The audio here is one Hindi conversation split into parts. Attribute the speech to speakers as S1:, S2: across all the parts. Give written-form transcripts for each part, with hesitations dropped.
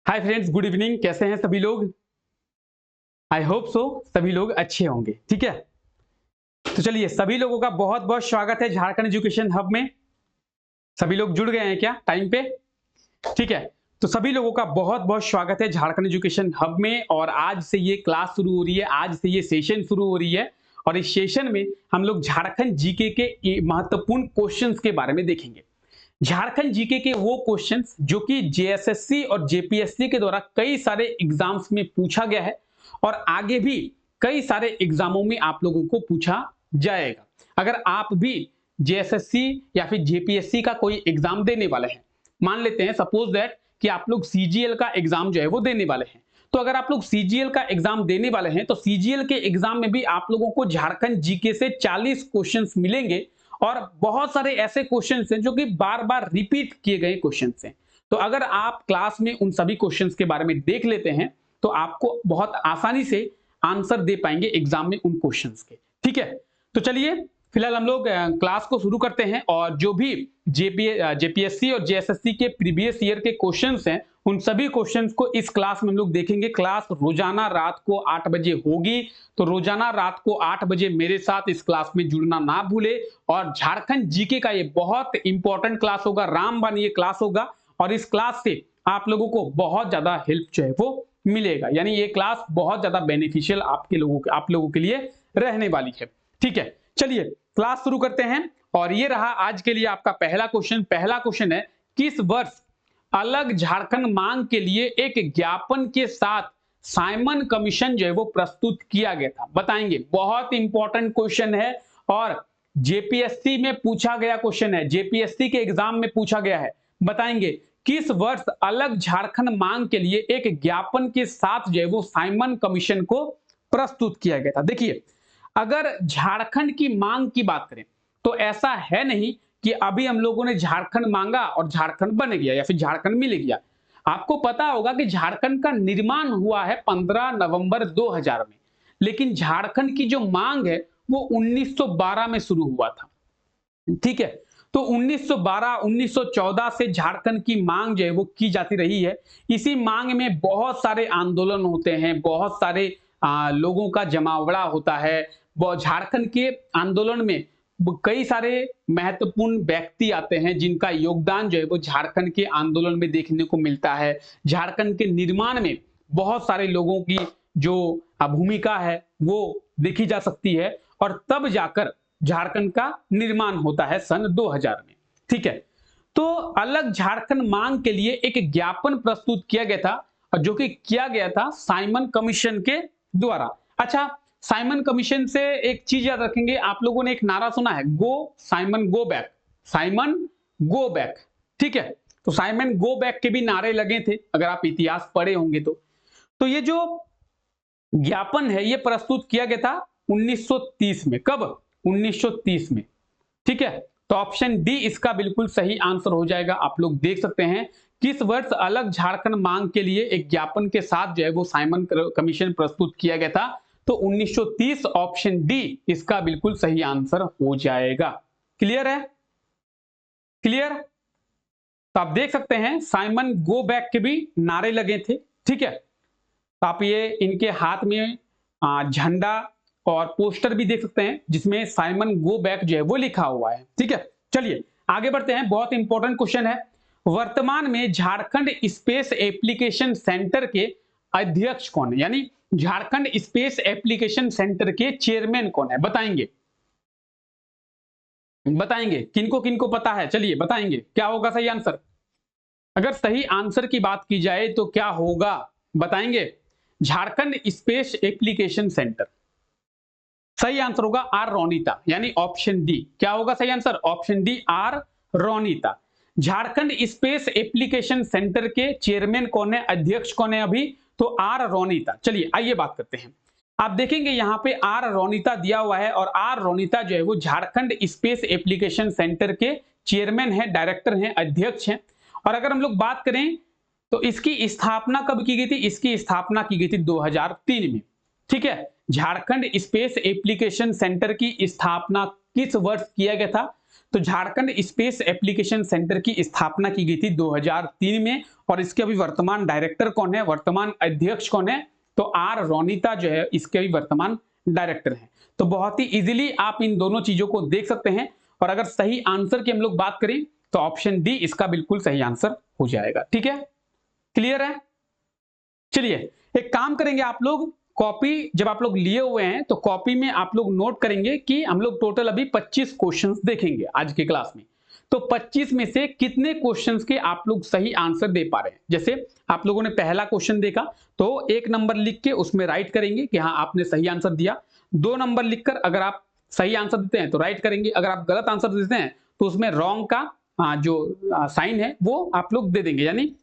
S1: Hi friends, good evening. कैसे हैं सभी लोग? आई होप सो सभी लोग अच्छे होंगे। ठीक है, तो चलिए सभी लोगों का बहुत बहुत स्वागत है झारखंड एजुकेशन हब में। सभी लोग जुड़ गए हैं क्या टाइम पे? ठीक है, तो सभी लोगों का बहुत बहुत स्वागत है झारखंड एजुकेशन हब में। और आज से ये क्लास शुरू हो रही है, आज से ये सेशन शुरू हो रही है। और इस सेशन में हम लोग झारखंड जीके के महत्वपूर्ण क्वेश्चंस के बारे में देखेंगे। झारखंड जीके के वो क्वेश्चंस जो कि जेएसएससी और जेपीएससी के द्वारा कई सारे एग्जाम्स में पूछा गया है और आगे भी कई सारे एग्जामों में आप लोगों को पूछा जाएगा। अगर आप भी जेएसएससी या फिर जेपीएससी का कोई एग्जाम देने वाले हैं, मान लेते हैं सपोज दैट कि आप लोग सीजीएल का एग्जाम जो है वो देने वाले हैं, तो अगर आप लोग सीजीएल का एग्जाम देने वाले हैं तो सीजीएल के एग्जाम में भी आप लोगों को झारखंड जीके से 40 क्वेश्चंस मिलेंगे। और बहुत सारे ऐसे क्वेश्चंस हैं जो कि बार बार रिपीट किए गए क्वेश्चंस हैं। तो अगर आप क्लास में उन सभी क्वेश्चंस के बारे में देख लेते हैं तो आपको बहुत आसानी से आंसर दे पाएंगे एग्जाम में उन क्वेश्चंस के। ठीक है, तो चलिए फिलहाल हम लोग क्लास को शुरू करते हैं। और जो भी जेपीएससी और जेएसएससी के प्रीवियस ईयर के क्वेश्चंस हैं उन सभी क्वेश्चंस को इस क्लास में हम लोग देखेंगे। क्लास रोजाना रात को 8 बजे होगी, तो रोजाना रात को 8 बजे मेरे साथ इस क्लास में जुड़ना ना भूले। और झारखंड जीके का ये बहुत इंपॉर्टेंट क्लास होगा, रामबाण ये क्लास होगा। और इस क्लास से आप लोगों को बहुत ज्यादा हेल्प जो है वो मिलेगा, यानी ये क्लास बहुत ज्यादा बेनिफिशियल आप लोगों के लिए रहने वाली है। ठीक है, चलिए क्लास शुरू करते हैं। और ये रहा आज के लिए आपका पहला क्वेश्चन। पहला क्वेश्चन है, किस वर्ष अलग झारखंड मांग के लिए एक ज्ञापन के साथ साइमन कमीशन जो है वो प्रस्तुत किया गया था? बताएंगे। बहुत इंपॉर्टेंट क्वेश्चन है और जेपीएससी में पूछा गया क्वेश्चन है, जेपीएससी के एग्जाम में पूछा गया है। बताएंगे किस वर्ष अलग झारखंड मांग के लिए एक ज्ञापन के साथ जो है वो साइमन कमीशन को प्रस्तुत किया गया था? देखिए, अगर झारखंड की मांग की बात करें तो ऐसा है नहीं कि अभी हम लोगों ने झारखंड मांगा और झारखंड बन गया या फिर झारखंड मिल गया। आपको पता होगा कि झारखंड का निर्माण हुआ है 15 नवंबर 2000 में, लेकिन झारखंड की जो मांग है वो 1912 में शुरू हुआ था। ठीक है, तो 1912 1914 से झारखंड की मांग जो है वो की जाती रही है। इसी मांग में बहुत सारे आंदोलन होते हैं, बहुत सारे लोगों का जमावड़ा होता है। झारखंड के आंदोलन में कई सारे महत्वपूर्ण व्यक्ति आते हैं जिनका योगदान जो है वो झारखंड के आंदोलन में देखने को मिलता है। झारखंड के निर्माण में बहुत सारे लोगों की जो भूमिका है वो देखी जा सकती है और तब जाकर झारखंड का निर्माण होता है सन 2000 में। ठीक है, तो अलग झारखंड मांग के लिए एक ज्ञापन प्रस्तुत किया गया था और जो कि किया गया था साइमन कमीशन के द्वारा। अच्छा, साइमन कमीशन से एक चीज याद रखेंगे, आप लोगों ने एक नारा सुना है, go Simon go back, Simon go back. ठीक है, तो साइमन गो बैक के भी नारे लगे थे अगर आप इतिहास पढ़े होंगे तो ये जो ज्ञापन है ये प्रस्तुत किया गया था 1930 में। कब? 1930 में। ठीक है, तो ऑप्शन डी इसका बिल्कुल सही आंसर हो जाएगा। आप लोग देख सकते हैं किस वर्ष अलग झारखंड मांग के लिए एक ज्ञापन के साथ जो है वो साइमन कमीशन प्रस्तुत किया गया था, तो 1930 ऑप्शन डी इसका बिल्कुल सही आंसर हो जाएगा। क्लियर है? क्लियर? तो आप देख सकते हैं साइमन गो बैक के भी नारे लगे थे। ठीक है, तो आप ये इनके हाथ में झंडा और पोस्टर भी देख सकते हैं जिसमें साइमन गो बैक जो है वो लिखा हुआ है। ठीक है, चलिए आगे बढ़ते हैं। बहुत इंपॉर्टेंट क्वेश्चन है, वर्तमान में झारखंड स्पेस एप्लीकेशन सेंटर के अध्यक्ष कौन है? यानी झारखंड स्पेस एप्लीकेशन सेंटर के चेयरमैन कौन है? बताएंगे। बताएंगे किनको किनको पता है? चलिए बताएंगे क्या होगा सही आंसर। अगर सही आंसर की बात की जाए तो क्या होगा बताएंगे? झारखंड स्पेस एप्लीकेशन सेंटर, सही आंसर होगा आर रोनीता, यानी ऑप्शन डी। क्या होगा सही answer? Option D R Ronita. Jharkhand space application centre के चेयरमैन कौन है, अध्यक्ष कौन है अभी? तो आर रोनीता। चलिए आइए बात करते हैं। आप देखेंगे यहां पे आर रोनीता दिया हुआ है और आर रोनीता जो है वो झारखंड स्पेस एप्लीकेशन सेंटर के चेयरमैन है, डायरेक्टर हैं, अध्यक्ष हैं। और अगर हम लोग बात करें तो इसकी स्थापना कब की गई थी? इसकी स्थापना की गई थी 2003 में। ठीक है, झारखंड स्पेस एप्लीकेशन सेंटर की स्थापना किस वर्ष किया गया था? तो झारखंड स्पेस एप्लीकेशन सेंटर की स्थापना की गई थी 2003 में, और इसके अभी वर्तमान डायरेक्टर कौन है, वर्तमान अध्यक्ष कौन है, तो आर रोनिता जो है इसके अभी वर्तमान डायरेक्टर हैं। तो बहुत ही इजीली आप इन दोनों चीजों को देख सकते हैं, और अगर सही आंसर की हम लोग बात करें तो ऑप्शन डी इसका बिल्कुल सही आंसर हो जाएगा। ठीक है, क्लियर है। चलिए एक काम करेंगे, आप लोग कॉपी जब आप लोग लिए हुए हैं तो कॉपी में आप लोग नोट करेंगे कि हम लोग टोटल अभी 25 क्वेश्चंस देखेंगे आज की क्लास में। तो 25 में से कितने क्वेश्चंस के आप लोग सही आंसर दे पा रहे हैं। जैसे आप लोगों ने पहला क्वेश्चन देखा तो 1 नंबर लिख के उसमें राइट करेंगे कि हाँ आपने सही आंसर दिया। 2 नंबर लिखकर अगर आप सही आंसर देते हैं तो राइट करेंगे, अगर आप गलत आंसर देते हैं तो उसमें रॉन्ग का जो साइन है वो आप लोग दे देंगे, यानी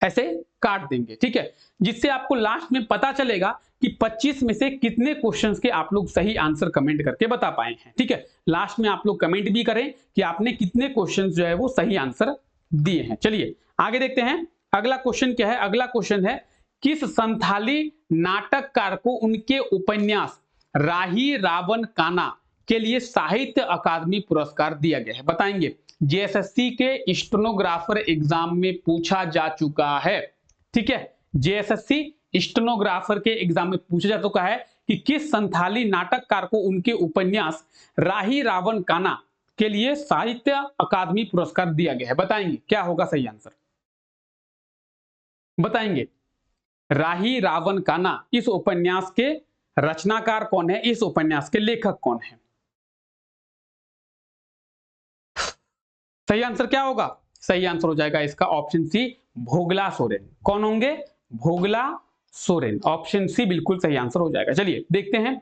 S1: ऐसे काट देंगे। ठीक है, जिससे आपको लास्ट में पता चलेगा कि 25 में से कितने क्वेश्चंस के आप लोग सही आंसर कमेंट करके बता पाए हैं। ठीक है, लास्ट में आप लोग कमेंट भी करें कि आपने कितने क्वेश्चंस जो है वो सही आंसर दिए हैं। चलिए आगे देखते हैं अगला क्वेश्चन क्या है। अगला क्वेश्चन है, किस संथाली नाटककार को उनके उपन्यास राही रावण काना के लिए साहित्य अकादमी पुरस्कार दिया गया है। बताएंगे, जेएसएससी के स्टेनोग्राफर एग्जाम में पूछा जा चुका है। ठीक है, जेएसएससी स्टेनोग्राफर के एग्जाम में पूछा जा चुका है कि किस संथाली नाटककार को उनके उपन्यास राही रावण काना के लिए साहित्य अकादमी पुरस्कार दिया गया है। बताएंगे क्या होगा सही आंसर, बताएंगे। राही रावण काना इस उपन्यास के रचनाकार कौन है, इस उपन्यास के लेखक कौन है। सही आंसर क्या होगा, सही आंसर हो जाएगा इसका ऑप्शन सी, भोगला सोरेन। कौन होंगे, भोगला सोरेन। ऑप्शन सी बिल्कुल सही आंसर हो जाएगा। चलिए देखते हैं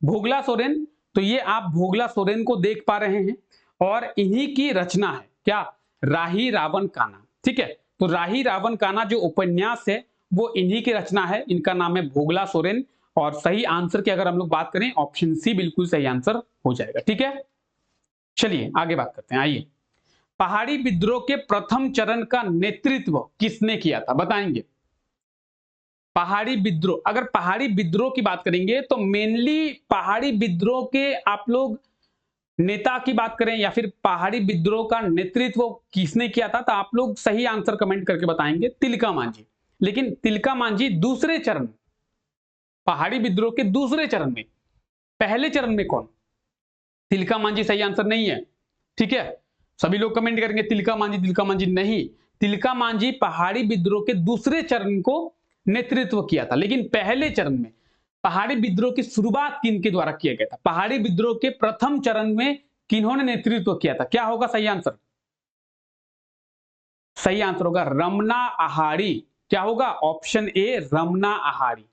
S1: भोगला सोरेन। तो ये आप भोगला सोरेन को देख पा रहे हैं और इन्हीं की रचना है क्या, राही रावण काना। ठीक है, तो राही रावण काना जो उपन्यास है वो इन्हीं की रचना है, इनका नाम है भोगला सोरेन। और सही आंसर की अगर हम लोग बात करें ऑप्शन सी बिल्कुल सही आंसर हो जाएगा। ठीक है, चलिए आगे बात करते हैं। आइए, पहाड़ी विद्रोह के प्रथम चरण का नेतृत्व किसने किया था। बताएंगे, पहाड़ी विद्रोह, अगर पहाड़ी विद्रोह की बात करेंगे तो मेनली पहाड़ी विद्रोह के आप लोग नेता की बात करें या फिर पहाड़ी विद्रोह का नेतृत्व किसने किया था, तो आप लोग सही आंसर कमेंट करके बताएंगे तिलका मांझी। लेकिन तिलका मांझी दूसरे चरण, पहाड़ी विद्रोह के दूसरे चरण में, पहले चरण में कौन, तिलका मांझी सही आंसर नहीं है। ठीक है, सभी लोग कमेंट करेंगे तिलका मांझी नहीं, तिलका मांझी पहाड़ी विद्रोह के दूसरे चरण को नेतृत्व किया था। लेकिन पहले चरण में पहाड़ी विद्रोह की शुरुआत किनके द्वारा किया गया था, पहाड़ी विद्रोह के प्रथम चरण में किन्होंने नेतृत्व किया था। क्या होगा सही आंसर, सही आंसर होगा रमना आहाड़ी। क्या होगा, ऑप्शन ए रमना आहाड़ी।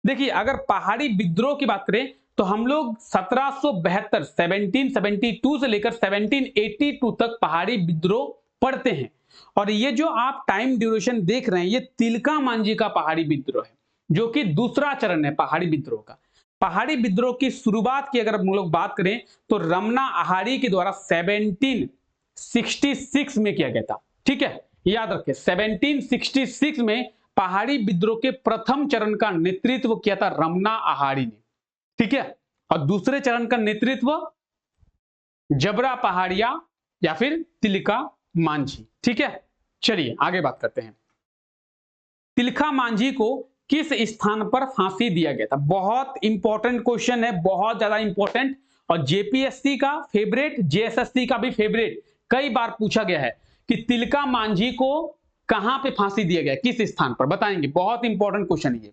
S1: देखिए अगर पहाड़ी विद्रोह की बात करें तो हम लोग 1772 1772 से लेकर 1782 तक पहाड़ी विद्रोह पढ़ते हैं, और ये जो आप टाइम ड्यूरेशन देख रहे हैं ये तिलका मांझी का पहाड़ी विद्रोह है, जो कि दूसरा चरण है पहाड़ी विद्रोह का। पहाड़ी विद्रोह की शुरुआत की अगर हम लोग बात करें तो रमना आहाड़ी के द्वारा 1766 में किया गया था। ठीक है, याद रखें 1766 में पहाड़ी विद्रोह के प्रथम चरण का नेतृत्व किया था रमना आहाड़ी ने। ठीक है, और दूसरे चरण का नेतृत्व जबरा पहाड़िया या फिर तिलका मांझी। ठीक है, चलिए आगे बात करते हैं। तिलका मांझी को किस स्थान पर फांसी दिया गया था। बहुत इंपॉर्टेंट क्वेश्चन है, बहुत ज्यादा इंपॉर्टेंट, और जेपीएससी का फेवरेट, जेएसएससी का भी फेवरेट। कई बार पूछा गया है कि तिलका मांझी को कहां पे फांसी दिया गया, किस स्थान पर। बताएंगे, बहुत इंपॉर्टेंट क्वेश्चन ये।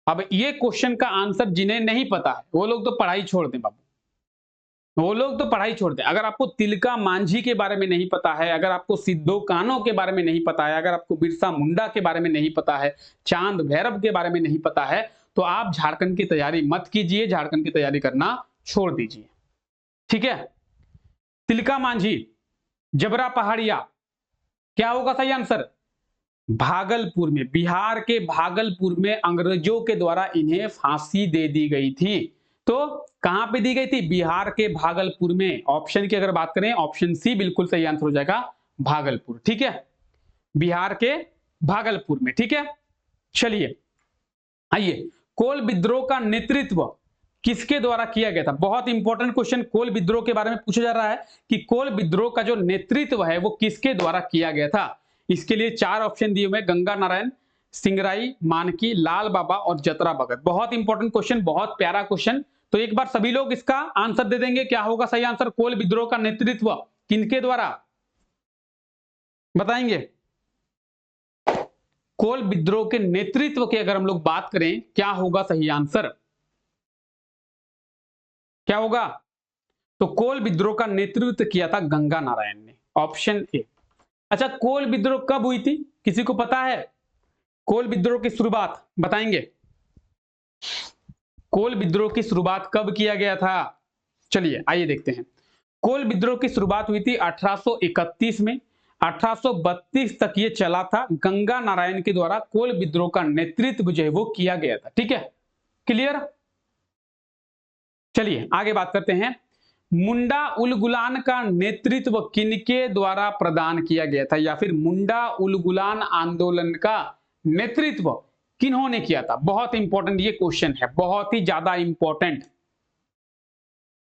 S1: अब ये क्वेश्चन का आंसर जिन्हें नहीं पता है वो लोग तो पढ़ाई छोड़ दें बाबू, वो लोग तो पढ़ाई छोड़ दें। अगर आपको तिलका मांझी के बारे में नहीं पता है, अगर आपको सिद्धो कान्हो के बारे में नहीं पता है, अगर आपको बिरसा मुंडा के बारे में नहीं पता है, चांद भैरव के बारे में नहीं पता है, तो आप झारखंड की तैयारी मत कीजिए, झारखंड की तैयारी करना छोड़ दीजिए। ठीक है, तिलका मांझी, जबरा पहाड़िया, क्या होगा सही आंसर, भागलपुर में, बिहार के भागलपुर में अंग्रेजों के द्वारा इन्हें फांसी दे दी गई थी। तो कहां पे दी गई थी, बिहार के भागलपुर में। ऑप्शन की अगर बात करें ऑप्शन सी बिल्कुल सही आंसर हो जाएगा, भागलपुर। ठीक है, बिहार के भागलपुर में। ठीक है, चलिए आइए, कोल विद्रोह का नेतृत्व किसके द्वारा किया गया था? बहुत इंपॉर्टेंट क्वेश्चन कोल विद्रोह के बारे में पूछा जा रहा है कि कोल विद्रोह का जो नेतृत्व है वो किसके द्वारा किया गया था। इसके लिए 4 ऑप्शन दिए हुए, गंगा नारायण, सिंगराई, मानकी, लाल बाबा और जतरा भगत। बहुत इंपॉर्टेंट क्वेश्चन, बहुत प्यारा क्वेश्चन। तो एक बार सभी लोग इसका आंसर दे देंगे, क्या होगा सही आंसर? कोल विद्रोह का नेतृत्व किनके द्वारा बताएंगे? कोल विद्रोह के नेतृत्व की अगर हम लोग बात करें, क्या होगा सही आंसर? क्या होगा? तो कोल विद्रोह का नेतृत्व किया था गंगा नारायण ने, ऑप्शन ए। अच्छा, कोल विद्रोह कब हुई थी, किसी को पता है? कोल विद्रोह की शुरुआत बताएंगे? कोल विद्रोह की शुरुआत कब किया गया था? चलिए आइए देखते हैं। कोल विद्रोह की शुरुआत हुई थी 1831 में। 1832 तक ये चला था। गंगा नारायण के द्वारा कोल विद्रोह का नेतृत्व जो है वो किया गया था। ठीक है, क्लियर? चलिए आगे बात करते हैं। मुंडा उलगुलान का नेतृत्व किनके द्वारा प्रदान किया गया था, या फिर मुंडा उलगुलान आंदोलन का नेतृत्व किन्होंने किया था? बहुत इंपॉर्टेंट ये क्वेश्चन है, बहुत ही ज्यादा इंपॉर्टेंट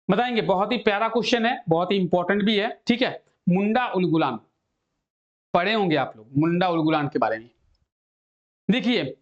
S1: बताएंगे। बहुत ही प्यारा क्वेश्चन है, बहुत ही इंपॉर्टेंट भी है। ठीक है, मुंडा उलगुलान पढ़े होंगे आप लोग मुंडा उलगुलान के बारे में। देखिए,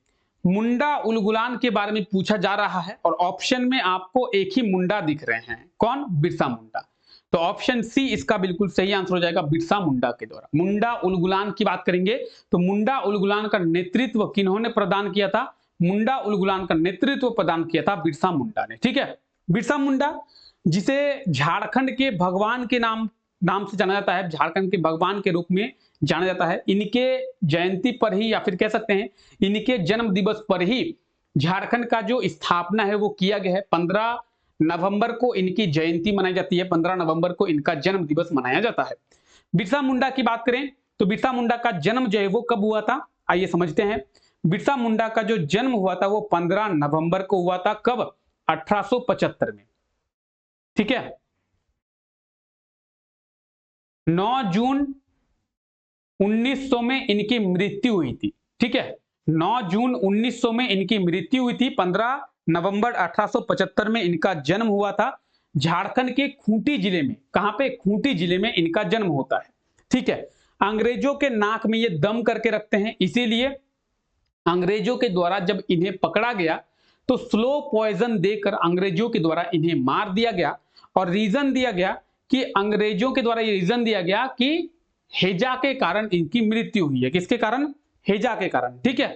S1: मुंडा उलगुलान के बारे में पूछा जा रहा है और ऑप्शन में आपको एक ही मुंडा दिख रहे हैं, कौन? बिरसा मुंडा। तो ऑप्शन सी इसका बिल्कुल सही आंसर हो जाएगा, बिरसा मुंडा के द्वारा। मुंडा उलगुलान की बात करेंगे तो मुंडा उलगुलान का नेतृत्व किन्होंने प्रदान किया था? मुंडा उलगुलान का नेतृत्व प्रदान किया था बिरसा मुंडा ने। ठीक है, बिरसा मुंडा जिसे झारखंड के भगवान के नाम से जाना जाता है, झारखंड के भगवान के रूप में जाना जाता है। इनके जयंती पर ही, या फिर कह सकते हैं इनके जन्म दिवस पर ही झारखंड का जो स्थापना है वो किया गया है। 15 नवंबर को इनकी जयंती मनाई जाती है, 15 नवंबर को इनका जन्म दिवस मनाया जाता है। बिरसा मुंडा की बात करें तो बिरसा मुंडा का जन्म जो है वो कब हुआ था, आइए समझते हैं। बिरसा मुंडा का जो जन्म हुआ था वो 15 नवंबर को हुआ था। कब? 1875 में। ठीक है, 9 जून 1900 में इनकी मृत्यु हुई थी। ठीक है, 9 जून 1900 में इनकी मृत्यु हुई थी। 15 नवंबर 1875 में इनका जन्म हुआ था। झारखंड के खूंटी जिले में, कहां पे? खूंटी जिले में इनका जन्म होता है। ठीक है, अंग्रेजों के नाक में ये दम करके रखते हैं, इसीलिए अंग्रेजों के द्वारा जब इन्हें पकड़ा गया तो स्लो पॉइजन देकर अंग्रेजों के द्वारा इन्हें मार दिया गया। और रीजन दिया गया कि अंग्रेजों के द्वारा ये रीजन दिया गया कि हैजा के कारण इनकी मृत्यु हुई है। किसके कारण? हैजा के कारण। ठीक है,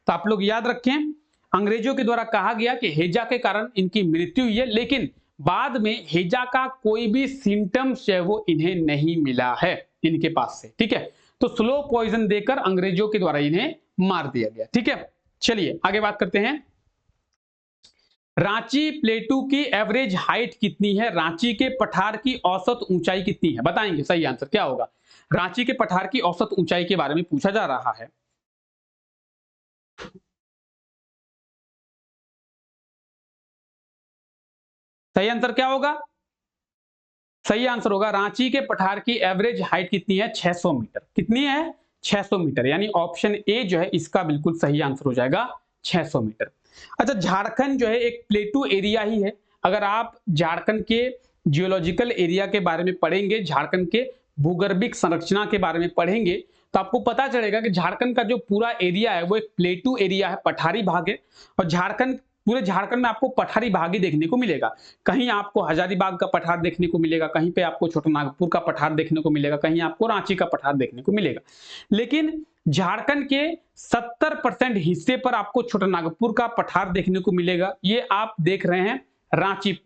S1: तो आप लोग याद रखें, अंग्रेजों के द्वारा कहा गया कि हैजा के कारण इनकी मृत्यु हुई है, लेकिन बाद में हैजा का कोई भी सिम्टम्स है वो इन्हें नहीं मिला है इनके पास से। ठीक है, तो स्लो पॉइजन देकर अंग्रेजों के द्वारा इन्हें मार दिया गया। ठीक है, चलिए आगे बात करते हैं। रांची प्लेटू की एवरेज हाइट कितनी है? रांची के पठार की औसत ऊंचाई कितनी है? बताएंगे सही आंसर क्या होगा? रांची के पठार की औसत ऊंचाई के बारे में पूछा जा रहा है। सही आंसर क्या होगा? सही आंसर होगा रांची के पठार की एवरेज हाइट कितनी है? 600 मीटर। कितनी है? 600 मीटर, यानी ऑप्शन ए जो है इसका बिल्कुल सही आंसर हो जाएगा 600 मीटर। अच्छा, झारखंड जो है एक प्लेटू एरिया ही है। अगर आप झारखंड के जियोलॉजिकल एरिया के बारे में पढ़ेंगे, झारखंड के भूगर्भिक संरचना के बारे में पढ़ेंगे, तो आपको पता चलेगा कि झारखंड का जो पूरा एरिया है वो एक प्लेटू एरिया है, पठारी भाग है। और झारखंड, पूरे झारखंड में आपको पठारी भाग ही देखने को मिलेगा। कहीं आपको हजारीबाग का पठार देखने को मिलेगा, कहीं पे आपको छोटानागपुर का पठार देखने को मिलेगा, कहीं आपको रांची का पठार देखने को मिलेगा। लेकिन झारखंड के 70% हिस्से पर आपको छोटानागपुर का पठार देखने को मिलेगा। ये आप देख रहे हैं रांची,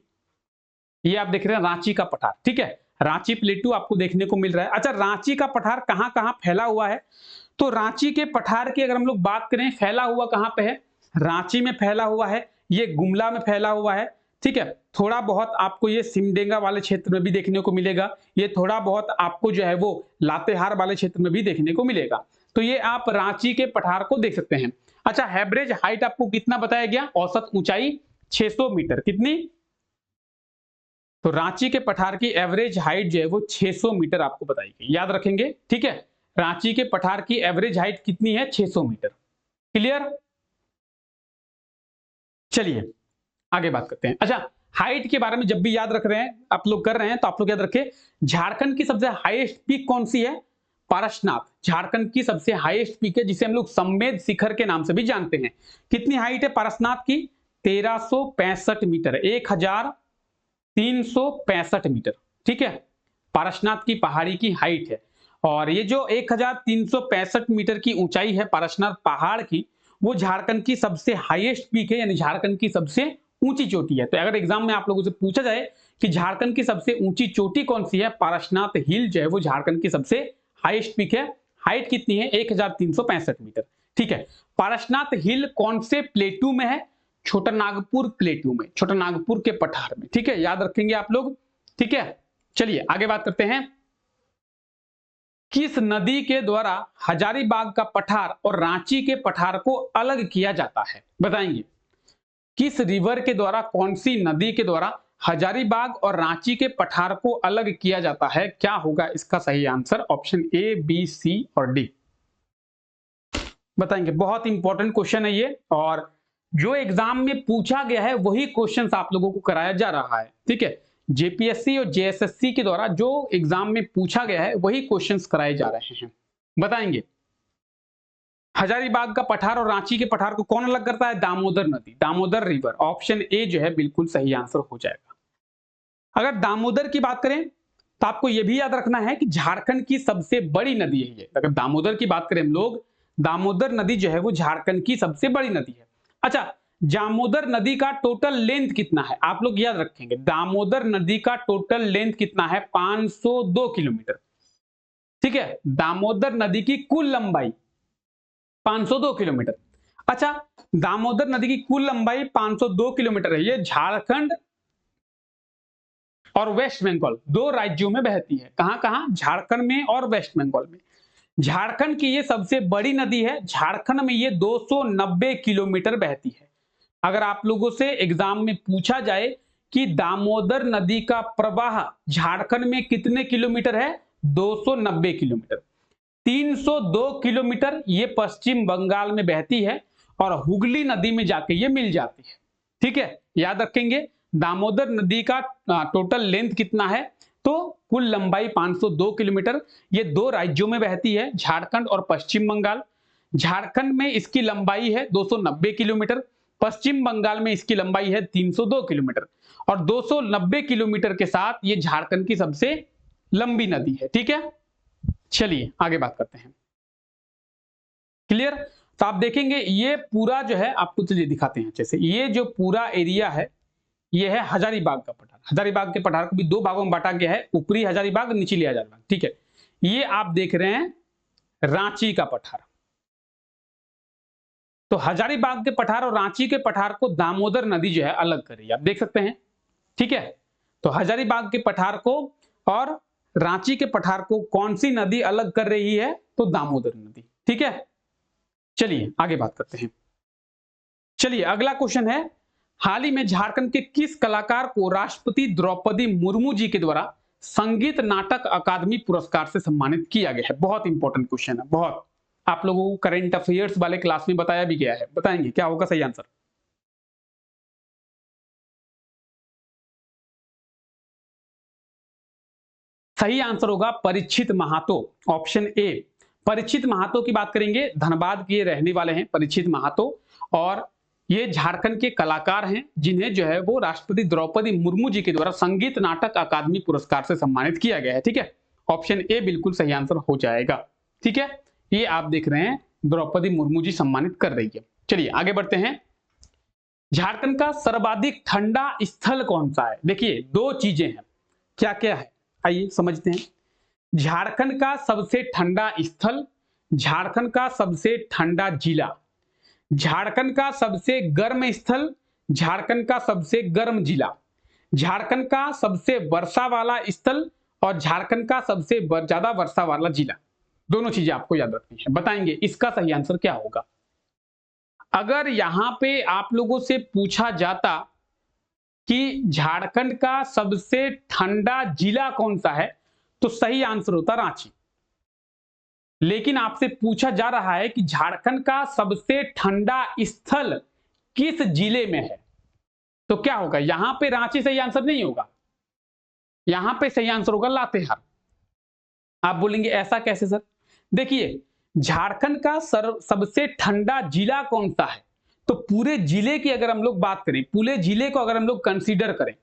S1: ये आप देख रहे हैं रांची का पठार। ठीक है, रांची प्लेटू आपको देखने को मिल रहा है। अच्छा, रांची का पठार कहां कहां फैला हुआ है? तो रांची के पठार की अगर हम लोग बात करें, फैला हुआ कहां पे है? रांची में फैला हुआ है, ये गुमला में फैला हुआ है। ठीक है, थोड़ा बहुत आपको ये सिमडेगा वाले क्षेत्र में भी देखने को मिलेगा, ये थोड़ा बहुत आपको जो है वो लातेहार वाले क्षेत्र में भी देखने को मिलेगा। तो ये आप रांची के पठार को देख सकते हैं। अच्छा, एवरेज हाइट आपको कितना बताया गया? औसत ऊंचाई 600 मीटर। कितनी? तो रांची के पठार की एवरेज हाइट जो है वो 600 मीटर आपको बताई गई, याद रखेंगे। ठीक है, रांची के पठार की एवरेज हाइट कितनी है? 600 मीटर। क्लियर? चलिए आगे बात करते हैं। अच्छा, हाइट के बारे में जब भी याद रख रहे हैं आप लोग कर रहे हैं तो आप लोग याद रखें, झारखंड की सबसे हाईएस्ट पीक कौन सी है? पारसनाथ। झारखंड की सबसे हाईएस्ट पीक है जिसे हम लोग सम्मेद शिखर के नाम से भी जानते हैं। कितनी हाइट है पारसनाथ की? 1365 मीटर, 1365 मीटर। ठीक है, पारसनाथ की पहाड़ी की हाइट है। और ये जो 1365 मीटर की ऊंचाई है पारसनाथ पहाड़ की, वो झारखंड की सबसे हाईएस्ट पीक है, यानी झारखंड की सबसे ऊंची चोटी है। तो अगर एग्जाम में आप लोगों से पूछा जाए कि झारखंड की सबसे ऊंची चोटी कौन सी है, पारसनाथ हिल जो है वो झारखंड की सबसे हाईएस्ट पीक है। हाइट कितनी है? 1365 मीटर। ठीक है, पारसनाथ हिल कौन से प्लेटू में है? छोटा नागपुर प्लेटू में, छोटा नागपुर के पठार में। ठीक है, याद रखेंगे आप लोग। ठीक है, चलिए आगे बात करते हैं। किस नदी के द्वारा हजारीबाग का पठार और रांची के पठार को अलग किया जाता है? बताएंगे किस रिवर के द्वारा, कौन सी नदी के द्वारा हजारीबाग और रांची के पठार को अलग किया जाता है? क्या होगा इसका सही आंसर? ऑप्शन ए, बी, सी और डी बताएंगे। बहुत इंपॉर्टेंट क्वेश्चन है ये, और जो एग्जाम में पूछा गया है वही क्वेश्चन आप लोगों को कराया जा रहा है। ठीक है, जेपीएससी और जेएसएससी के द्वारा जो एग्जाम में पूछा गया है वही क्वेश्चंस कराए जा रहे हैं। बताएंगे हजारीबाग का पठार और रांची के पठार को कौन अलग करता है? दामोदर नदी, दामोदर रिवर। ऑप्शन ए जो है बिल्कुल सही आंसर हो जाएगा। अगर दामोदर की बात करें तो आपको यह भी याद रखना है कि झारखंड की सबसे बड़ी नदी है ये। अगर दामोदर की बात करें हम लोग, दामोदर नदी जो है वो झारखंड की सबसे बड़ी नदी है। अच्छा, दामोदर नदी का टोटल लेंथ कितना है? आप लोग याद रखेंगे, दामोदर नदी का टोटल लेंथ कितना है? 502 किलोमीटर। ठीक है, दामोदर नदी की कुल लंबाई 502 किलोमीटर। अच्छा, दामोदर नदी की कुल लंबाई 502 किलोमीटर है। ये झारखंड और वेस्ट बंगाल दो राज्यों में बहती है। कहां कहां? झारखंड में और वेस्ट बंगाल में। झारखंड की ये सबसे बड़ी नदी है। झारखंड में ये 290 किलोमीटर बहती है। अगर आप लोगों से एग्जाम में पूछा जाए कि दामोदर नदी का प्रवाह झारखंड में कितने किलोमीटर है? 290 किलोमीटर। 302 किलोमीटर ये पश्चिम बंगाल में बहती है और हुगली नदी में जाके ये मिल जाती है। ठीक है, याद रखेंगे दामोदर नदी का टोटल लेंथ कितना है? तो कुल लंबाई 502 किलोमीटर। ये दो राज्यों में बहती है, झारखंड और पश्चिम बंगाल। झारखंड में इसकी लंबाई है 290 किलोमीटर, पश्चिम बंगाल में इसकी लंबाई है 302 किलोमीटर, और 290 किलोमीटर के साथ ये झारखंड की सबसे लंबी नदी है। ठीक है, चलिए आगे बात करते हैं। क्लियर? तो आप देखेंगे ये पूरा जो है, आपको चलिए दिखाते हैं अच्छे से। ये जो पूरा एरिया है ये है हजारीबाग का पठार। हजारीबाग के पठार को भी दो भागों में बांटा गया है, ऊपरी हजारीबाग, निचली हजारीबाग। ठीक है, ये आप देख रहे हैं रांची का पठार। तो हजारीबाग के पठार और रांची के पठार को दामोदर नदी जो है अलग कर रही है, आप देख सकते हैं। ठीक है, तो हजारीबाग के पठार को और रांची के पठार को कौन सी नदी अलग कर रही है? तो दामोदर नदी। ठीक है, चलिए आगे बात करते हैं। चलिए अगला क्वेश्चन है, हाल ही में झारखंड के किस कलाकार को राष्ट्रपति द्रौपदी मुर्मू जी के द्वारा संगीत नाटक अकादमी पुरस्कार से सम्मानित किया गया है? बहुत इंपॉर्टेंट क्वेश्चन है, बहुत। आप लोगों को करंट अफेयर्स वाले क्लास में बताया भी गया है। बताएंगे क्या होगा सही आंसर? सही आंसर होगा परीक्षित महातो, ऑप्शन ए। परीक्षित महातो की बात करेंगे, धनबाद के रहने वाले हैं परीक्षित महातो, और ये झारखंड के कलाकार हैं जिन्हें जो है वो राष्ट्रपति द्रौपदी मुर्मू जी के द्वारा संगीत नाटक अकादमी पुरस्कार से सम्मानित किया गया है। ठीक है, ऑप्शन ए बिल्कुल सही आंसर हो जाएगा। ठीक है, ये आप देख रहे हैं द्रौपदी मुर्मू जी सम्मानित कर रही है। चलिए आगे बढ़ते हैं। झारखंड का सर्वाधिक ठंडा स्थल कौन सा है? देखिए दो चीजें हैं, क्या क्या है आइए समझते हैं। झारखंड का सबसे ठंडा स्थल, झारखंड का सबसे ठंडा जिला, झारखंड का सबसे गर्म स्थल, झारखंड का सबसे गर्म जिला, झारखंड का सबसे वर्षा वाला स्थल और झारखंड का सबसे ज्यादा वर्षा वाला जिला। दोनों चीजें आपको याद रखनी है। बताएंगे इसका सही आंसर क्या होगा? अगर यहां पे आप लोगों से पूछा जाता कि झारखंड का सबसे ठंडा जिला कौन सा है, तो सही आंसर होता रांची। लेकिन आपसे पूछा जा रहा है कि झारखंड का सबसे ठंडा स्थल किस जिले में है, तो क्या होगा, यहां पे रांची सही आंसर नहीं होगा, यहां पे सही आंसर होगा लातेहार। आप बोलेंगे ऐसा कैसे सर? देखिए, झारखंड का सबसे ठंडा जिला कौन सा है? तो पूरे जिले की अगर हम लोग बात करें, पूरे जिले को अगर हम लोग कंसीडर करें,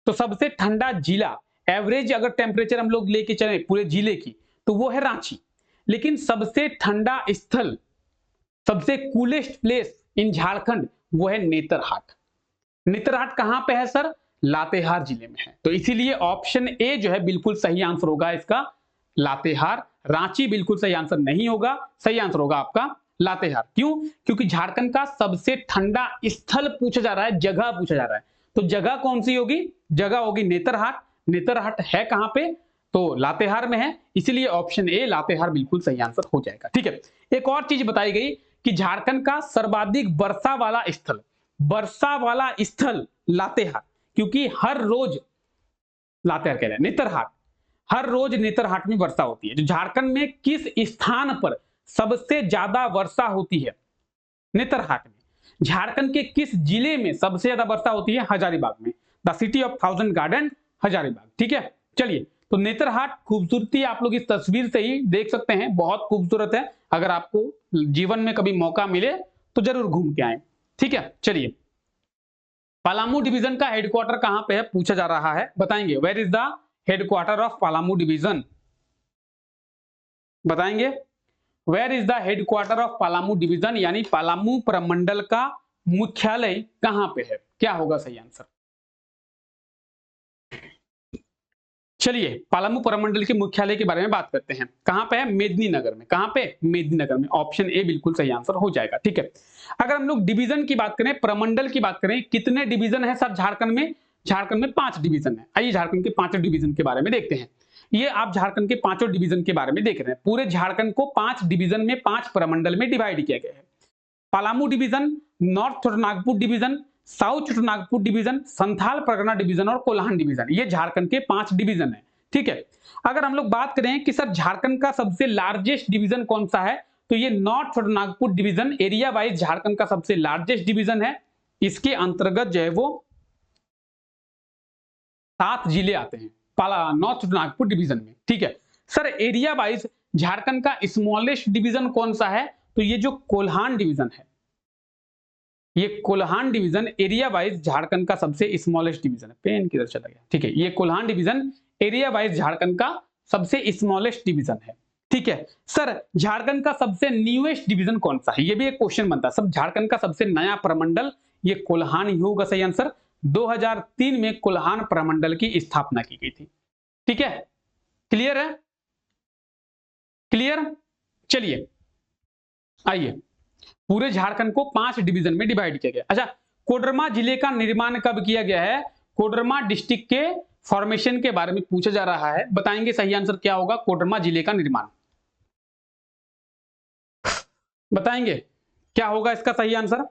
S1: तो सबसे ठंडा जिला, एवरेज अगर टेम्परेचर हम लोग लेके चले पूरे जिले की, तो वो है रांची। लेकिन सबसे ठंडा स्थल, सबसे कूलेस्ट प्लेस इन झारखंड, वो है नेतरहाट। नेतरहाट कहां पे है सर? लातेहार जिले में है। तो इसीलिए ऑप्शन ए जो है बिल्कुल सही आंसर होगा इसका, लातेहार। रांची बिल्कुल सही आंसर नहीं होगा, सही आंसर होगा आपका लातेहार। क्यों? क्योंकि झारखंड का सबसे ठंडा स्थल पूछा जा रहा है, जगह पूछा जा रहा है। तो जगह कौन सी होगी? जगह होगी नेतरहाट। नेतरहाट है कहां पे? तो लातेहार में है, इसीलिए ऑप्शन ए लातेहार बिल्कुल सही आंसर हो जाएगा। ठीक है, एक और चीज बताई गई कि झारखंड का सर्वाधिक वर्षा वाला स्थल, वर्षा वाला स्थल लातेहार, क्योंकि हर रोज, लातेहार कह रहे हैं, नेतरहाट, हर रोज नेतरहाट में वर्षा होती है। जो झारखंड में किस स्थान पर सबसे ज्यादा वर्षा होती है? नेतरहाट में। झारखंड के किस जिले में सबसे ज्यादा वर्षा होती है? हजारीबाग में, the city of 1000 garden Hazaribagh. ठीक है, चलिए, तो नेतरहाट खूबसूरती आप लोग इस तस्वीर से ही देख सकते हैं, बहुत खूबसूरत है। अगर आपको जीवन में कभी मौका मिले तो जरूर घूम के आए। ठीक है, चलिए, पलामू डिवीजन का हेडक्वार्टर कहां पे है पूछा जा रहा है, बताएंगे। Where is the headquarter of Palamu division? बताएंगे, where is the headquarter of Palamu division, यानी पलामू प्रमंडल का मुख्यालय कहां पे है? क्या होगा सही आंसर? चलिए, पलामू प्रमंडल के मुख्यालय के बारे में बात करते हैं। कहां पे है? मेदिनीनगर में। कहां पे? मेदिनीनगर में। ऑप्शन ए बिल्कुल सही आंसर हो जाएगा। ठीक है, अगर हम लोग डिवीजन की बात करें, प्रमंडल की बात करें, कितने डिवीजन है सर झारखंड में? झारखंड में 5 डिवीजन है। आइए झारखंड के 5 डिवीजन के बारे में देखते हैं। ये आप झारखंड के 5 डिवीजन के बारे में देख रहे हैं। पूरे झारखंड को 5 डिवीजन में, 5 प्रमंडल में डिवाइड किया गया है। Palamu division, north Chotanagpur division, south Chotanagpur division, Santhal Pargana division और कोल्हान डिवीजन, ये झारखंड के 5 डिवीजन है। ठीक है, अगर हम लोग बात करें कि सर झारखंड का सबसे लार्जेस्ट डिवीजन कौन सा है, तो ये north Chotanagpur division area wise Jharkhand का सबसे लार्जेस्ट डिवीजन है। इसके अंतर्गत जो है वो 7 जिले आते हैं नॉर्थ छोटानागपुर डिवीजन में। ठीक है, सर एरिया वाइज झारखंड का स्मॉलेस्ट डिवीजन कौन सा है? तो ये जो कोल्हान डिवीजन है, ये Kolhan division area wise Jharkhand का सबसे स्मॉलेस्ट डिवीजन है। पेन किधर चला गया? ठीक है, ये Kolhan division area wise Jharkhand का सबसे स्मॉलेस्ट डिवीजन है। ठीक है, सर झारखंड का सबसे न्यूएस्ट डिवीजन कौन सा है? ये भी एक क्वेश्चन बनता है। सब झारखंड का सबसे नया प्रमंडल, ये कोल्हान ही होगा सही आंसर। 2003 में कोल्हान प्रमंडल की स्थापना की गई थी। ठीक है, क्लियर है? क्लियर? चलिए, आइए, पूरे झारखंड को 5 डिवीजन में डिवाइड किया गया। अच्छा, कोडरमा जिले का निर्माण कब किया गया है? कोडरमा डिस्ट्रिक्ट के फॉर्मेशन के बारे में पूछा जा रहा है, बताएंगे सही आंसर क्या होगा? कोडरमा जिले का निर्माण, बताएंगे क्या होगा इसका सही आंसर?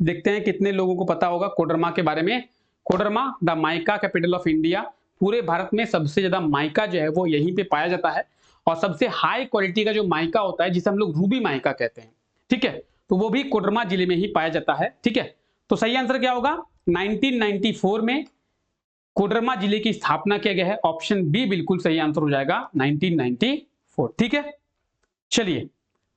S1: देखते हैं कितने लोगों को पता होगा कोडरमा के बारे में। Koderma the mica capital of India, पूरे भारत में सबसे ज्यादा माइका जो है वो यहीं पे पाया जाता है, और सबसे हाई क्वालिटी का जो माइका होता है, जिसे हम लोग रूबी माइका कहते हैं, ठीक है, तो वो भी कोडरमा जिले में ही पाया जाता है। ठीक है, तो सही आंसर क्या होगा? 1994 में कोडरमा जिले की स्थापना किया गया है। ऑप्शन बी बिल्कुल सही आंसर हो जाएगा, 1994। ठीक है, चलिए,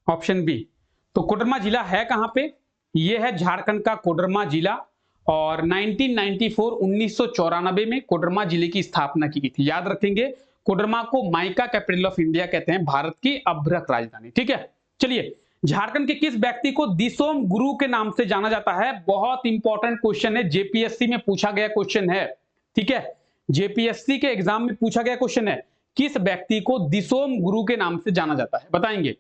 S1: ऑप्शन बी। तो कोडरमा जिला है कहां पे? ये है झारखंड का कोडरमा जिला, और 1994 में कोडरमा जिले की स्थापना की गई थी। याद रखेंगे, कोडरमा को माइका कैपिटल ऑफ इंडिया कहते हैं, भारत की अभ्रक राजधानी। ठीक है, चलिए, झारखंड के किस व्यक्ति को दिसोम गुरु के नाम से जाना जाता है? बहुत इंपॉर्टेंट क्वेश्चन है, जेपीएससी में पूछा गया क्वेश्चन है। ठीक है, जेपीएससी के एग्जाम में पूछा गया क्वेश्चन है, किस व्यक्ति को दिसोम गुरु के नाम से जाना जाता है? बताएंगे,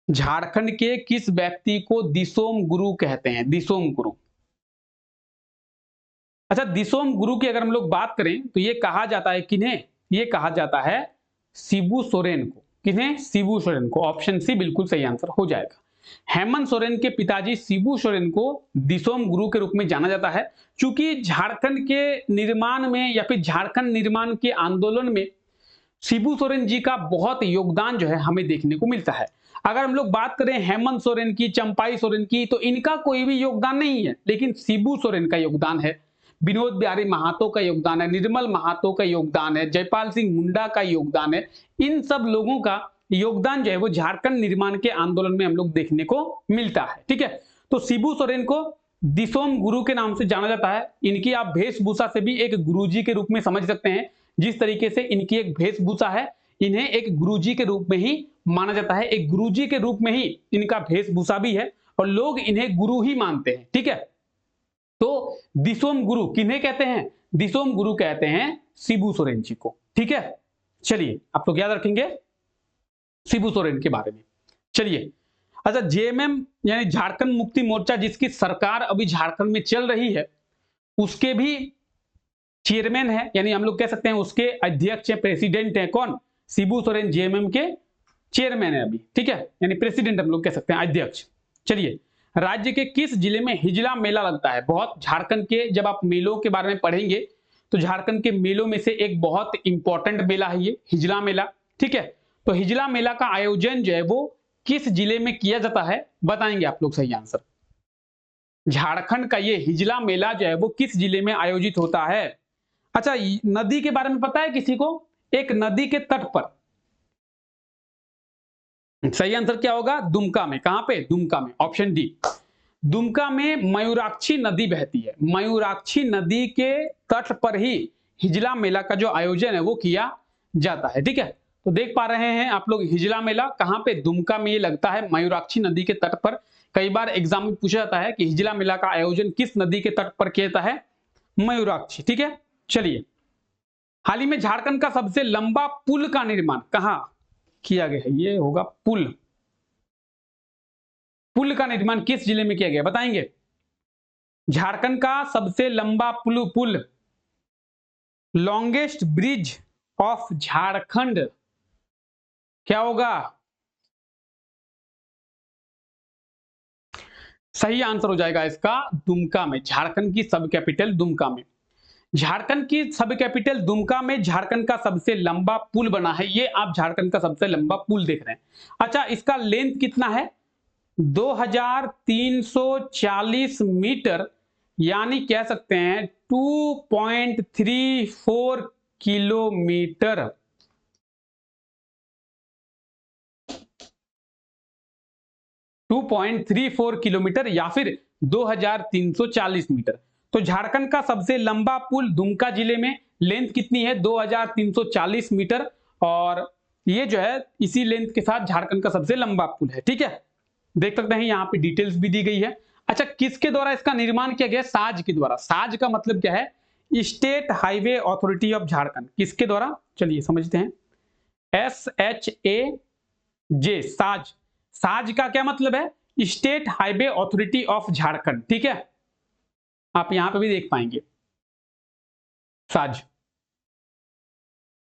S1: झारखंड के किस व्यक्ति को दिसोम गुरु कहते हैं? दिसोम गुरु। अच्छा, दिसोम गुरु की अगर हम लोग बात करें तो ये कहा जाता है किन्हें? ये कहा जाता है शिबू सोरेन को। किन्हें? शिबू सोरेन को। ऑप्शन सी बिल्कुल सही आंसर हो जाएगा। हेमंत सोरेन के पिताजी शिबू सोरेन को दिसोम गुरु के रूप में जाना जाता है, क्योंकि झारखंड के निर्माण में या फिर झारखंड निर्माण के आंदोलन में शिबू सोरेन जी का बहुत योगदान जो है हमें देखने को मिलता है। अगर हम लोग बात करें हेमंत सोरेन की, चंपाई सोरेन की, तो इनका कोई भी योगदान नहीं है, लेकिन शिबू सोरेन का योगदान है। विनोद बिहारी महातो का योगदान है, निर्मल महातो का योगदान है, जयपाल सिंह मुंडा का योगदान है। इन सब लोगों का योगदान जो है वो झारखंड निर्माण के आंदोलन में हम लोग देखने को मिलता है। ठीक है, तो शिबू सोरेन को दिसोम गुरु के नाम से जाना जाता है। इनकी आप वेशभूषा से भी एक गुरुजी के रूप में समझ सकते हैं। जिस तरीके से इनकी एक वेशभूषा है, इन्हें एक गुरुजी के रूप में ही माना जाता है। एक गुरुजी के रूप में ही इनका वेशभूषा भी है और लोग इन्हें गुरु ही मानते हैं। ठीक है, तो दिसोम गुरु किन्हें कहते हैं? दिसोम गुरु कहते हैं शिबू सोरेन जी को। ठीक है, चलिए आप लोग याद रखेंगे शिबू सोरेन के बारे में। चलिए, अच्छा, जेएमएम यानी झारखंड मुक्ति मोर्चा जिसकी सरकार अभी झारखंड में चल रही है, उसके भी चेयरमैन है, यानी हम लोग कह सकते हैं उसके अध्यक्ष हैं, प्रेसिडेंट हैं। कौन? शिबू सोरेन जेएमएम के चेयरमैन है अभी। ठीक है, यानी प्रेसिडेंट हम लोग कह सकते हैं, अध्यक्ष। चलिए, राज्य के किस जिले में हिजला मेला लगता है? बहुत झारखंड के, जब आप मेलों के बारे में पढ़ेंगे तो झारखंड के मेलों में से एक बहुत इंपॉर्टेंट मेला है ये हिजला मेला। ठीक है, तो हिजला मेला का आयोजन जो है वो किस जिले में किया जाता है? बताएंगे आप लोग सही आंसर। झारखंड का ये हिजला मेला जो है वो किस जिले में आयोजित होता है? अच्छा, नदी के बारे में पता है किसी को? एक नदी के तट पर। सही आंसर क्या होगा? दुमका में। कहां पे? दुमका में, ऑप्शन डी। दुमका में मयूराक्षी नदी बहती है। मयूराक्षी नदी के तट पर ही हिजला मेला का जो आयोजन है वो किया जाता है। ठीक है, तो देख पा रहे हैं आप लोग हिजला मेला कहां पे? दुमका में ये लगता है, मयूराक्षी नदी के तट पर। कई बार एग्जाम में पूछा जाता है कि हिजला मेला का आयोजन किस नदी के तट पर किया जाता है? मयूराक्षी। ठीक है, चलिए, हाल ही में झारखंड का सबसे लंबा पुल का निर्माण कहां किया गया है? ये होगा पुल। पुल का निर्माण किस जिले में किया गया? बताएंगे। झारखंड का सबसे लंबा पुल, लॉन्गेस्ट ब्रिज ऑफ झारखंड, क्या होगा? सही आंसर हो जाएगा इसका दुमका में। झारखंड की सब कैपिटल दुमका में। झारखंड की सब कैपिटल दुमका में झारखंड का सबसे लंबा पुल बना है। ये आप झारखंड का सबसे लंबा पुल देख रहे हैं। अच्छा, इसका लेंथ कितना है? 2340 मीटर, यानी कह सकते हैं 2.34 किलोमीटर। किलोमीटर या फिर 2340 मीटर। तो झारखंड का सबसे लंबा पुल दुमका जिले में, लेंथ कितनी है? 2340 मीटर, और ये जो है इसी लेंथ के साथ झारखंड का सबसे लंबा पुल है। ठीक है, देख सकते हैं यहाँ पे डिटेल्स भी दी गई है। अच्छा, किसके द्वारा इसका निर्माण किया गया? साज के द्वारा। साज का मतलब क्या है? State highway authority of Jharkhand. किसके द्वारा? चलिए समझते हैं। SHAJ, साज। साज का क्या मतलब है? State highway authority of Jharkhand. ठीक है, आप यहां पे भी देख पाएंगे साज।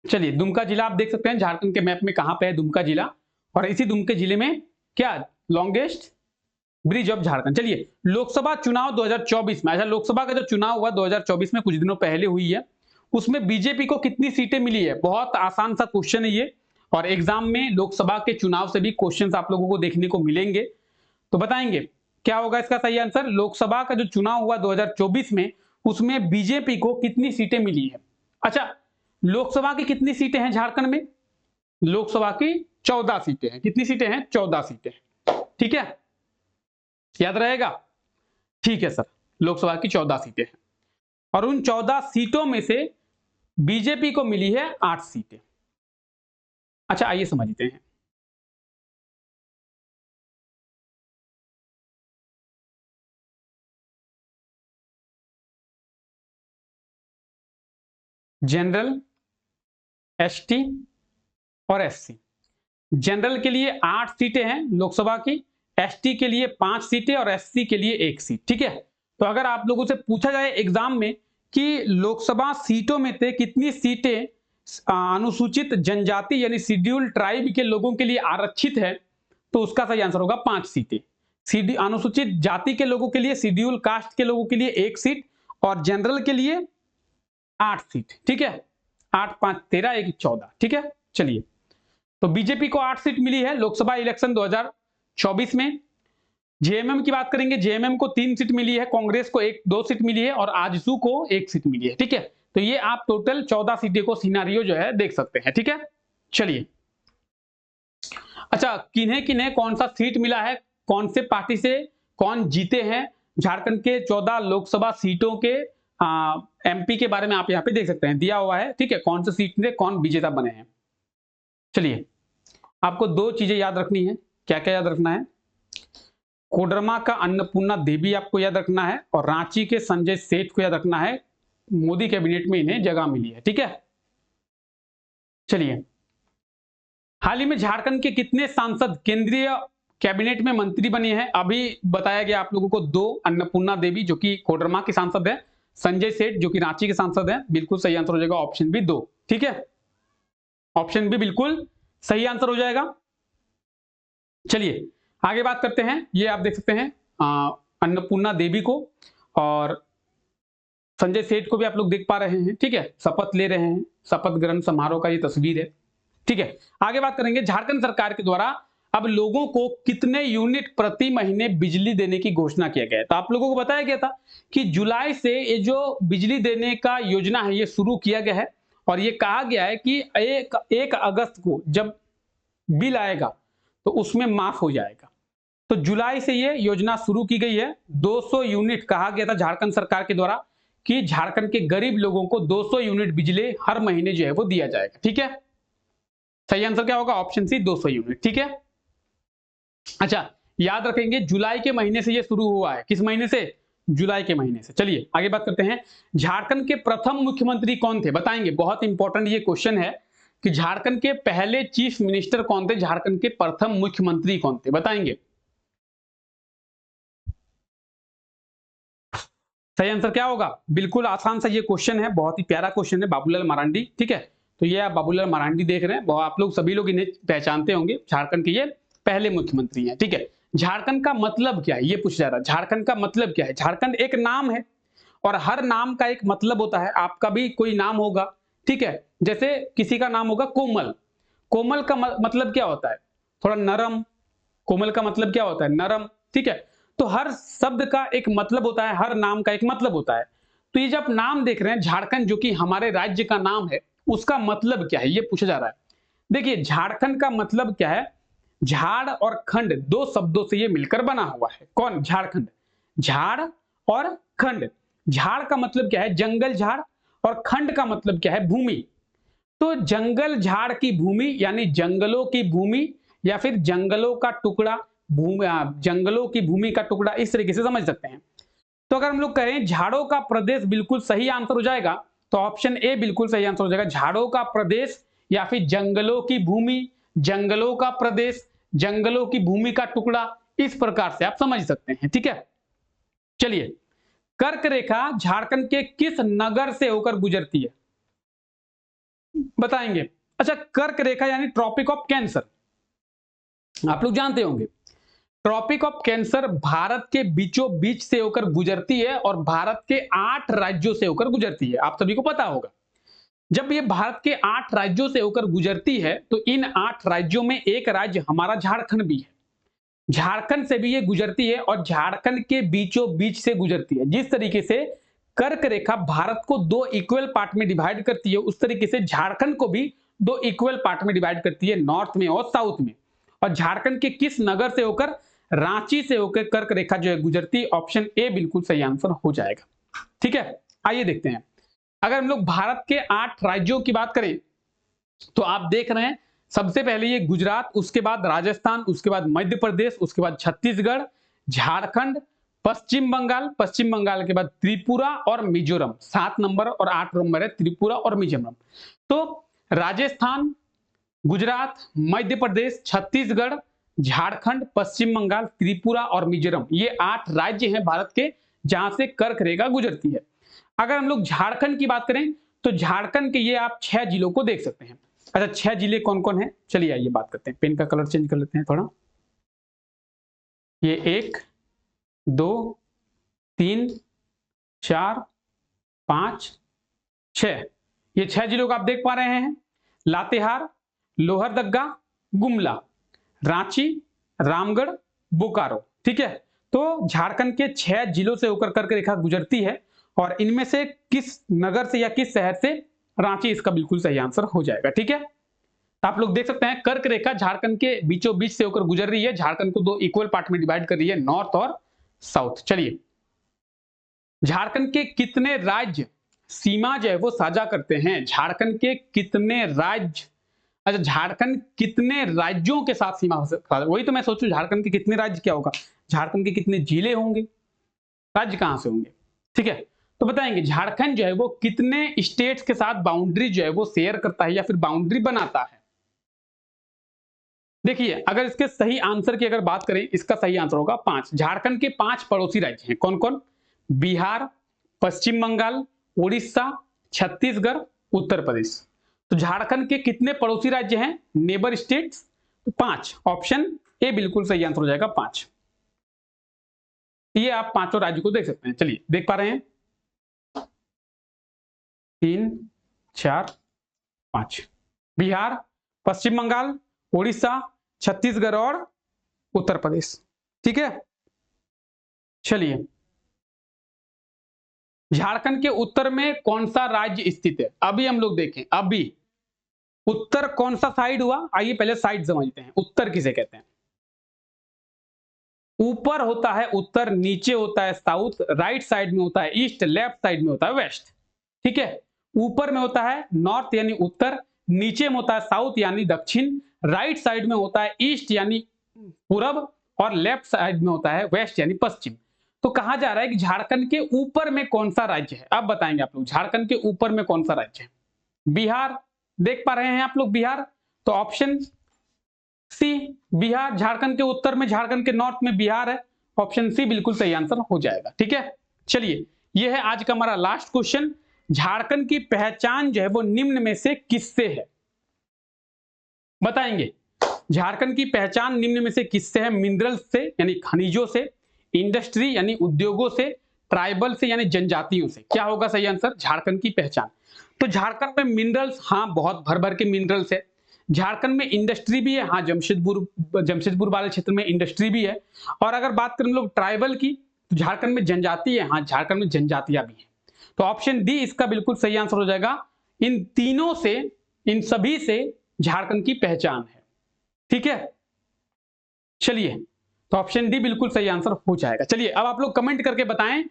S1: चलिए, दुमका जिला आप देख सकते हैं झारखंड के मैप में कहां पे है दुमका जिला, और इसी दुमके जिले में क्या? Longest bridge of Jharkhand. चलिए, लोकसभा चुनाव 2024 में, अच्छा, लोकसभा का जो चुनाव हुआ 2024 में कुछ दिनों पहले हुई है, उसमें बीजेपी को कितनी सीटें मिली है? बहुत आसान सा क्वेश्चन है ये, और एग्जाम में लोकसभा के चुनाव से भी क्वेश्चंस आप लोगों को देखने को मिलेंगे। तो बताएंगे क्या होगा इसका सही आंसर? लोकसभा का जो चुनाव हुआ 2024 में, उसमें बीजेपी को कितनी सीटें मिली है? अच्छा, लोकसभा की कितनी सीटें हैं झारखंड में? लोकसभा की 14 सीटें हैं। कितनी सीटें हैं? 14 सीटें। ठीक है, याद रहेगा? ठीक है सर, लोकसभा की 14 सीटें हैं, और उन 14 सीटों में से बीजेपी को मिली है 8 सीटें। अच्छा, आइए समझते हैं। जनरल, एसटी और एससी। जनरल के लिए 8 सीटें हैं लोकसभा की, एसटी के लिए 5 सीटें और एससी के लिए 1 सीट। ठीक है, तो अगर आप लोगों से पूछा जाए एग्जाम में कि लोकसभा सीटों में से कितनी सीटें अनुसूचित जनजाति यानी शेड्यूल ट्राइब के लोगों के लिए आरक्षित है, तो उसका सही आंसर होगा 5 सीटें। अनुसूचित जाति के लोगों के लिए, शेड्यूल कास्ट के लोगों के लिए 1 सीट, और जनरल के लिए 8 सीट। ठीक है, 8 5 13 1 14। ठीक है, चलिए, तो बीजेपी को 8 सीट मिली है लोकसभा इलेक्शन 2024 में। जेएमएम की बात करेंगे, जेएमएम को 3 सीट मिली है, कांग्रेस को 2 सीट मिली है और आजसू को 1 सीट मिली है। ठीक है, तो ये आप टोटल 14 सीटें को सिनेरियो जो है देख सकते हैं। ठीक है, चलिए, अच्छा, किन्हें किन्हें कौन सा सीट मिला है, कौन से पार्टी से कौन जीते हैं, झारखंड के 14 लोकसभा सीटों के एमपी के बारे में आप यहाँ पे देख सकते हैं, दिया हुआ है। ठीक है, कौन सी सीट से कौन विजेता बने हैं। चलिए, आपको 2 चीजें याद रखनी है। क्या क्या याद रखना है? कोडरमा का अन्नपूर्णा देवी आपको याद रखना है और रांची के संजय सेठ को याद रखना है। मोदी कैबिनेट में इन्हें जगह मिली है। ठीक है, चलिए, हाल ही में झारखंड के कितने सांसद केंद्रीय कैबिनेट में मंत्री बने हैं? अभी बताया गया आप लोगों को 2, अन्नपूर्णा देवी जो कि कोडरमा की सांसद है, संजय सेठ जो कि रांची के सांसद हैं। बिल्कुल सही आंसर हो जाएगा ऑप्शन बी 2। ठीक है, ऑप्शन बी बिल्कुल सही आंसर हो जाएगा। चलिए, आगे बात करते हैं। ये आप देख सकते हैं अन्नपूर्णा देवी को और संजय सेठ को भी आप लोग देख पा रहे हैं। ठीक है, शपथ ले रहे हैं, शपथ ग्रहण समारोह का ये तस्वीर है। ठीक है, आगे बात करेंगे। झारखंड सरकार के द्वारा अब लोगों को कितने यूनिट प्रति महीने बिजली देने की घोषणा किया गया है? तो आप लोगों को बताया गया था कि जुलाई से ये जो बिजली देने का योजना है ये शुरू किया गया है और ये कहा गया है कि 1 अगस्त को जब बिल आएगा तो उसमें माफ हो जाएगा। तो जुलाई से ये योजना शुरू की गई है। 200 यूनिट कहा गया था झारखंड सरकार के द्वारा कि झारखंड के गरीब लोगों को 200 यूनिट बिजली हर महीने जो है वो दिया जाएगा। ठीक है, सही आंसर क्या होगा? Option C 200 unit. ठीक है, अच्छा, याद रखेंगे जुलाई के महीने से ये शुरू हुआ है। किस महीने से? जुलाई के महीने से। चलिए, आगे बात करते हैं। झारखंड के प्रथम मुख्यमंत्री कौन थे? बताएंगे, बहुत इंपॉर्टेंट ये क्वेश्चन है कि झारखंड के पहले चीफ मिनिस्टर कौन थे, झारखंड के प्रथम मुख्यमंत्री कौन थे, बताएंगे। सही आंसर क्या होगा? बिल्कुल आसान सा ये क्वेश्चन है, बहुत ही प्यारा क्वेश्चन है, बाबूलाल मरांडी। ठीक है, तो ये आप बाबूलाल मरांडी देख रहे हैं, आप लोग सभी लोग इन्हें पहचानते होंगे। झारखंड के ये पहले मुख्यमंत्री हैं। ठीक है, झारखंड का मतलब क्या है ये पूछा जा रहा है। झारखंड का मतलब क्या है? झारखंड एक नाम है और हर नाम का एक मतलब होता है। आपका भी कोई नाम होगा, ठीक है, जैसे किसी का नाम होगा कोमल। कोमल का मतलब क्या होता है? थोड़ा नरम। कोमल का मतलब क्या होता है? नरम। ठीक है, तो हर शब्द का एक मतलब होता है, हर नाम का एक मतलब होता है। तो ये जब नाम देख रहे हैं, झारखंड जो कि हमारे राज्य का नाम है, उसका मतलब क्या है ये पूछा जा रहा है। देखिए, झारखंड का मतलब क्या है? झाड़ और खंड 2 शब्दों से ये मिलकर बना हुआ है। कौन? झारखंड। झाड़ और खंड। झाड़ का मतलब क्या है? जंगल झाड़, और खंड का मतलब क्या है? भूमि। तो जंगल झाड़ की भूमि यानी जंगलों की भूमि, या फिर जंगलों का टुकड़ा, जंगलों की भूमि का टुकड़ा, इस तरीके से समझ सकते हैं। तो अगर हम लोग कहें झाड़ों का प्रदेश, बिल्कुल सही आंसर हो जाएगा, तो ऑप्शन ए बिल्कुल सही आंसर हो जाएगा। झाड़ों का प्रदेश या फिर जंगलों की भूमि, जंगलों का प्रदेश, जंगलों की भूमि का टुकड़ा, इस प्रकार से आप समझ सकते हैं। ठीक है, चलिए, कर्क रेखा झारखंड के किस नगर से होकर गुजरती है, बताएंगे। अच्छा, कर्क रेखा यानी ट्रॉपिक ऑफ कैंसर, आप लोग जानते होंगे। ट्रॉपिक ऑफ कैंसर भारत के बीचों बीच से होकर गुजरती है और भारत के 8 राज्यों से होकर गुजरती है, आप सभी को पता होगा। जब ये भारत के 8 राज्यों से होकर गुजरती है तो इन 8 राज्यों में एक राज्य हमारा झारखंड भी है। झारखंड से भी ये गुजरती है और झारखंड के बीचों बीच से गुजरती है। जिस तरीके से कर्क रेखा भारत को 2 इक्वल पार्ट में डिवाइड करती है, उस तरीके से झारखंड को भी 2 इक्वल पार्ट में डिवाइड करती है, नॉर्थ में और साउथ में। और झारखंड के किस नगर से होकर? रांची से होकर कर्क रेखा जो है गुजरती। ऑप्शन ए बिल्कुल सही आंसर हो जाएगा। ठीक है, आइए देखते हैं। अगर हम लोग भारत के 8 राज्यों की बात करें तो आप देख रहे हैं, सबसे पहले ये गुजरात, उसके बाद राजस्थान, उसके बाद मध्य प्रदेश, उसके बाद छत्तीसगढ़, झारखंड, पश्चिम बंगाल, पश्चिम बंगाल के बाद त्रिपुरा और मिजोरम। 7 नंबर और 8 नंबर है त्रिपुरा और मिजोरम। तो राजस्थान, गुजरात, मध्य प्रदेश, छत्तीसगढ़, झारखंड, पश्चिम बंगाल, त्रिपुरा और मिजोरम, ये 8 राज्य हैं भारत के जहां से कर्क रेखा गुजरती है। अगर हम लोग झारखंड की बात करें तो झारखंड के ये आप 6 जिलों को देख सकते हैं। अच्छा, 6 जिले कौन कौन है? चलिए आइए बात करते हैं। पेन का कलर चेंज कर लेते हैं थोड़ा। ये 1 2 3 4 5 6, ये 6 जिलों को आप देख पा रहे हैं। लातेहार, लोहरदगा, गुमला, रांची, रामगढ़, बोकारो। ठीक है, तो झारखंड के 6 जिलों से होकर कर्क रेखा गुजरती है और इनमें से किस नगर से या किस शहर से? रांची इसका बिल्कुल सही आंसर हो जाएगा। ठीक है, तो आप लोग देख सकते हैं कर्क रेखा झारखंड के बीचों बीच से होकर गुजर रही है, झारखंड को 2 इक्वल पार्ट में डिवाइड कर रही है, नॉर्थ और साउथ। चलिए, झारखंड के कितने राज्य सीमा जो है वो साझा करते हैं? झारखंड के कितने राज्य, अच्छा झारखंड कितने राज्यों के साथ सीमा, वही तो मैं सोचूं झारखंड के कितने राज्य क्या होगा, झारखंड के कितने जिले होंगे, राज्य कहां से होंगे? ठीक है, तो बताएंगे झारखंड जो है वो कितने स्टेट्स के साथ बाउंड्री जो है वो शेयर करता है या फिर बाउंड्री बनाता है? देखिए, अगर इसके सही आंसर की अगर बात करें, इसका सही आंसर होगा 5। झारखंड के 5 पड़ोसी राज्य हैं, कौन कौन? बिहार, पश्चिम बंगाल, उड़ीसा, छत्तीसगढ़, उत्तर प्रदेश। तो झारखंड के कितने पड़ोसी राज्य हैं, नेबर स्टेट्स? 5। ऑप्शन ए बिल्कुल सही आंसर हो जाएगा 5। ये आप पांचों राज्य को देख सकते हैं। चलिए, देख पा रहे हैं 3, 4, 5, बिहार, पश्चिम बंगाल, उड़ीसा, छत्तीसगढ़ और उत्तर प्रदेश। ठीक है, चलिए, झारखंड के उत्तर में कौन सा राज्य स्थित है? अभी हम लोग देखें, अभी उत्तर कौन सा साइड हुआ, आइए पहले साइड समझते हैं। उत्तर किसे कहते हैं? ऊपर होता है उत्तर, नीचे होता है साउथ, राइट साइड में होता है ईस्ट, लेफ्ट साइड में होता है वेस्ट। ठीक है, ऊपर में होता है नॉर्थ यानी उत्तर, नीचे में होता है साउथ यानी दक्षिण, राइट साइड में होता है ईस्ट यानी पूरब और लेफ्ट साइड में होता है वेस्ट यानी पश्चिम। तो कहा जा रहा है कि झारखंड के ऊपर में कौन सा राज्य है? अब बताएंगे आप लोग, झारखंड के ऊपर में कौन सा राज्य है? बिहार, देख पा रहे हैं आप लोग बिहार, तो ऑप्शन सी बिहार, झारखंड के उत्तर में, झारखंड के नॉर्थ में बिहार है, ऑप्शन सी बिल्कुल सही आंसर हो जाएगा। ठीक है, चलिए, यह है आज का हमारा लास्ट क्वेश्चन। झारखंड की पहचान जो है वो निम्न में से किससे है? बताएंगे, झारखंड की पहचान निम्न में से किससे है? मिनरल्स से यानी खनिजों से, इंडस्ट्री यानी उद्योगों से, ट्राइबल से यानी जनजातियों से। क्या होगा सही आंसर? झारखंड की पहचान। तो झारखंड में मिनरल्स, हाँ बहुत भर भर के मिनरल्स है। झारखंड में इंडस्ट्री भी है, हाँ जमशेदपुर वाले क्षेत्र में इंडस्ट्री भी है। और अगर बात करें हम लोग ट्राइबल की, तो झारखंड में जनजाति है, हाँ झारखंड में जनजातियां भी है। तो ऑप्शन डी इसका बिल्कुल सही आंसर हो जाएगा। इन तीनों से, इन सभी से झारखंड की पहचान है। ठीक है, चलिए, तो ऑप्शन डी बिल्कुल सही आंसर हो जाएगा। चलिए, अब आप लोग कमेंट करके बताएं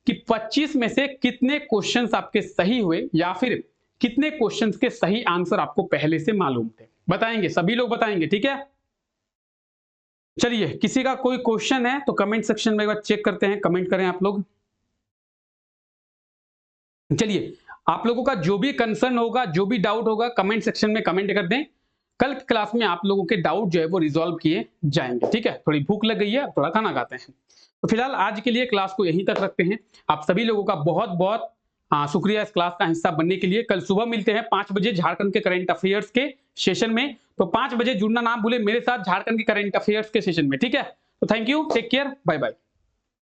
S1: कि 25 में से कितने क्वेश्चंस आपके सही हुए या फिर कितने क्वेश्चंस के सही आंसर आपको पहले से मालूम थे। बताएंगे, सभी लोग बताएंगे। ठीक है, चलिए, किसी का कोई क्वेश्चन है तो कमेंट सेक्शन में एक बार चेक करते हैं, कमेंट करें आप लोग। चलिए, आप लोगों का जो भी कंसर्न होगा, जो भी डाउट होगा, कमेंट सेक्शन में कमेंट कर दें। कल की क्लास में आप लोगों के डाउट जो है वो रिजॉल्व किए जाएंगे। ठीक है, थोड़ी भूख लग गई है, थोड़ा खाना खाते हैं। तो फिलहाल आज के लिए क्लास को यहीं तक रखते हैं। आप सभी लोगों का बहुत बहुत शुक्रिया इस क्लास का हिस्सा बनने के लिए। कल सुबह मिलते हैं 5 बजे झारखंड के करंट अफेयर्स के सेशन में। तो 5 बजे जुड़ना ना भूले मेरे साथ झारखंड के करंट अफेयर्स के सेशन में। ठीक है, तो thank you, take care, bye bye.